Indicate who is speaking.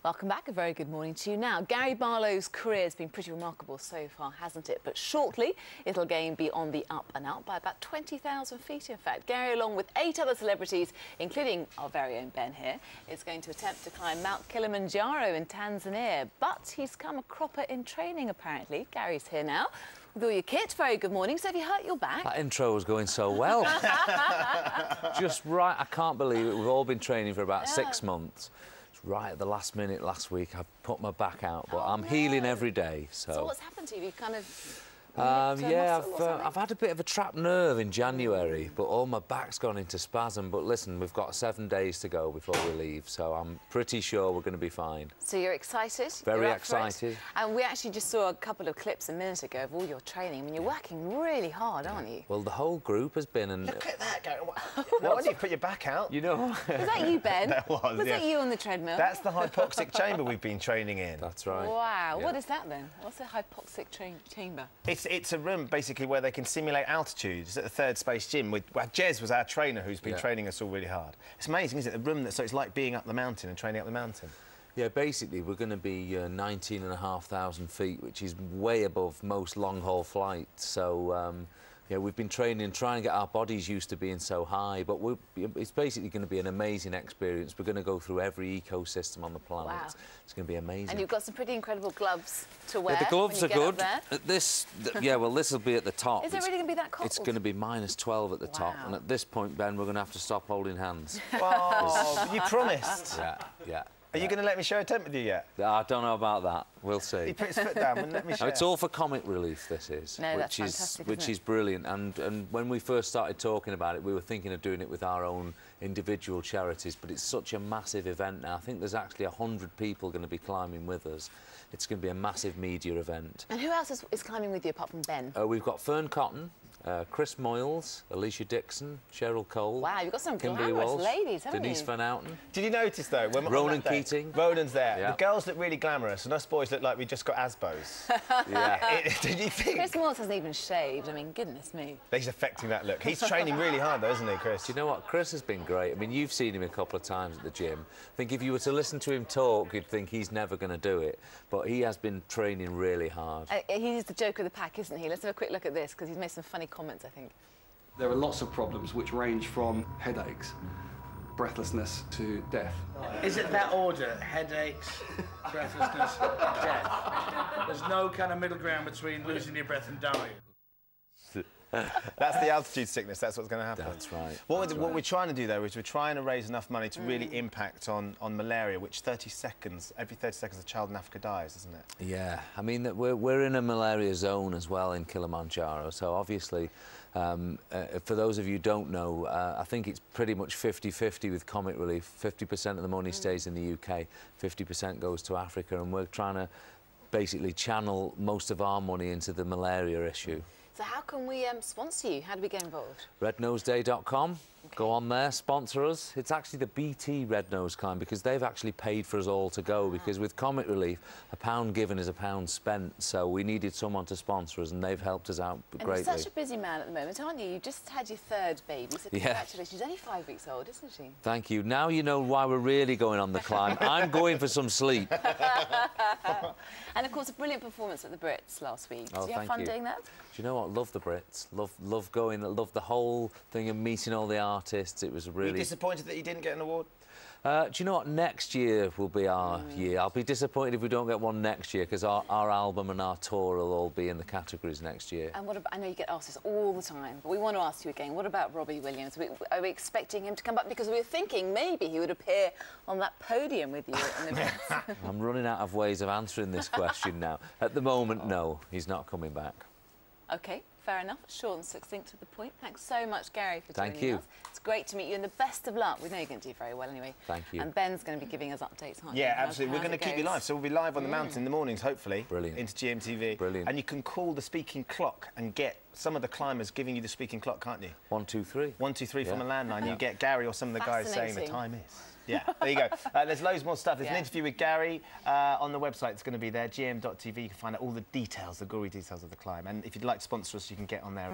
Speaker 1: Welcome back. A very good morning to you. Now, Gary Barlow's career has been pretty remarkable so far, hasn't it? But shortly, it'll again be on the up and up by about 20,000 feet, in fact. Gary, along with 8 other celebrities, including our very own Ben here, is going to attempt to climb Mount Kilimanjaro in Tanzania. But he's come a cropper in training, apparently. Gary's here now with all your kit. Very good morning. So have you hurt your back?
Speaker 2: That intro was going so well. Just right. I can't believe it. We've all been training for about 6 months. Right at the last minute last week, I put my back out, but I'm healing every day. So
Speaker 1: what's happened to you? You kind of...
Speaker 2: yeah, I've had a bit of a trapped nerve in January, but all my back's gone into spasm. But listen, we've got 7 days to go before we leave, so I'm pretty sure we're going to be fine.
Speaker 1: So you're excited?
Speaker 2: Very excited.
Speaker 1: And we actually just saw a couple of clips a minute ago of all your training. I mean, you're working really hard, aren't you?
Speaker 2: Well, the whole group has been... And
Speaker 3: look at that, Gary. No wonder you put your back out.
Speaker 2: You know...
Speaker 1: Was that you, Ben?
Speaker 3: That was,
Speaker 1: Was that you on the treadmill?
Speaker 3: That's the hypoxic chamber we've been training in.
Speaker 2: That's right.
Speaker 1: Wow.
Speaker 2: Yeah.
Speaker 1: What is that, then? What's a hypoxic chamber?
Speaker 3: It's a room, basically, where they can simulate altitudes at the Third Space Gym. Jez was our trainer who's been training us all really hard. It's amazing, isn't it? The room so it's like being up the mountain and training up the mountain.
Speaker 2: Yeah, basically, we're going to be 19,500 feet, which is way above most long-haul flights. So, yeah, we've been training, trying to get our bodies used to being so high, but it's basically going to be an amazing experience. We're going to go through every ecosystem on the planet.
Speaker 1: Wow.
Speaker 2: It's going to be amazing.
Speaker 1: And you've got some pretty incredible gloves to wear.
Speaker 2: Yeah, the gloves are good.
Speaker 1: This,
Speaker 2: yeah, well, this will be at the top.
Speaker 1: Is it really going to be that cold?
Speaker 2: It's going to be -12 at the top, and at this point, Ben, we're going to have to stop holding hands.
Speaker 3: Oh, you promised.
Speaker 2: Yeah.
Speaker 3: Are you going to let me share a tent with you yet?
Speaker 2: I don't know about that. We'll see.
Speaker 3: He put his foot down and let me share.
Speaker 2: No, it's all for comic relief, this is.
Speaker 1: No, that's fantastic,
Speaker 2: which is brilliant. And when we first started talking about it, we were thinking of doing it with our own individual charities, but it's such a massive event now. I think there's actually 100 people going to be climbing with us. It's going to be a massive media event.
Speaker 1: And who else is climbing with you apart from Ben?
Speaker 2: We've got Fern Cotton, Chris Moyles, Alicia Dixon, CherylOle.
Speaker 1: Wow, you've got some
Speaker 2: Kimberly
Speaker 1: glamorous
Speaker 2: Walsh,
Speaker 1: lady, haven't
Speaker 2: Denise
Speaker 1: you?
Speaker 2: Van Outen.
Speaker 3: Did you notice, though, when
Speaker 2: Ronan Keating.
Speaker 3: Ronan's there.
Speaker 2: Yeah.
Speaker 3: The girls look really glamorous, and us boys look like we just got Asbos.
Speaker 2: Yeah.
Speaker 3: Did you think?
Speaker 1: Chris Moyles hasn't even shaved. I mean, goodness me.
Speaker 3: He's affecting that look. He's training really hard, though, isn't he, Chris?
Speaker 2: Do you know what? Chris has been great. I mean, you've seen him a couple of times at the gym. I think if you were to listen to him talk, you'd think he's never going to do it. But he has been training really hard.
Speaker 1: He's the joke of the pack, isn't he? Let's have a quick look at this, because he's made some funny comments, I think.
Speaker 4: There are lots of problems which range from headaches, breathlessness to death.
Speaker 5: Is it that order? Headaches, breathlessness, death? There's no kind of middle ground between losing your breath and dying.
Speaker 3: That's the altitude sickness. That's what's going to happen.
Speaker 2: That's right.
Speaker 3: What we're trying to do, though, is we're trying to raise enough money to really impact on malaria, which every 30 seconds a child in Africa dies, isn't it?
Speaker 2: Yeah, I mean, we're in a malaria zone as well in Kilimanjaro, so obviously, for those of you who don't know, I think it's pretty much 50-50 with Comic Relief. 50% of the money stays in the UK, 50% goes to Africa, and we're trying to basically channel most of our money into the malaria issue.
Speaker 1: So how can we sponsor you? How do we get involved?
Speaker 2: rednoseday.com. Go on there, sponsor us. It's actually the BT Red Nose Climb, because they've actually paid for us all to go, because with Comic Relief, £1 given is £1 spent, so we needed someone to sponsor us, and they've helped us out greatly.
Speaker 1: And you're such a busy man at the moment, aren't you? You've just had your 3rd baby, so congratulations. She's only 5 weeks old, isn't she?
Speaker 2: Thank you. Now you know why we're really going on the climb. I'm going for some sleep.
Speaker 1: And, of course, a brilliant performance at the Brits last week.
Speaker 2: Oh,
Speaker 1: Did you have fun doing that?
Speaker 2: Do you know what? Love the Brits. Love going. Love the whole thing of meeting all the artists. It was really...
Speaker 3: Were you disappointed that you didn't get an award?
Speaker 2: Do you know what? Next year will be our year. I'll be disappointed if we don't get one next year, because our album and our tour will all be in the categories next year.
Speaker 1: And what about, I know you get asked this all the time, but we want to ask you again, what about Robbie Williams? Are we expecting him to come back? Because we were thinking maybe he would appear on that podium with you at an event.
Speaker 2: I'm running out of ways of answering this question now. At the moment, no, he's not coming back.
Speaker 1: OK, fair enough. Short and succinct to the point. Thanks so much, Gary, for joining us.
Speaker 2: Thank you.
Speaker 1: It's great to meet you, and the best of luck. We know you're going to do very well anyway.
Speaker 2: Thank you.
Speaker 1: And Ben's going to be giving us updates, aren't you?
Speaker 3: Yeah, absolutely. We're going to keep you live. So we'll be live on the mountain in the mornings, hopefully.
Speaker 2: Brilliant.
Speaker 3: Into GMTV.
Speaker 2: Brilliant.
Speaker 3: And you can call the speaking clock and get some of the climbers giving you the speaking clock, can't you?
Speaker 2: 1, 2, 3.
Speaker 3: 1, 2, 3 from a landline. You get Gary or some of the guys saying the
Speaker 1: Fascinating.
Speaker 3: time is. Yeah, there you go. There's loads more stuff. There's an
Speaker 1: Yeah.
Speaker 3: interview with Gary on the website. It's going to be there, gm.tv. You can find out all the details, the gory details of the climb. And if you'd like to sponsor us, you can get on there.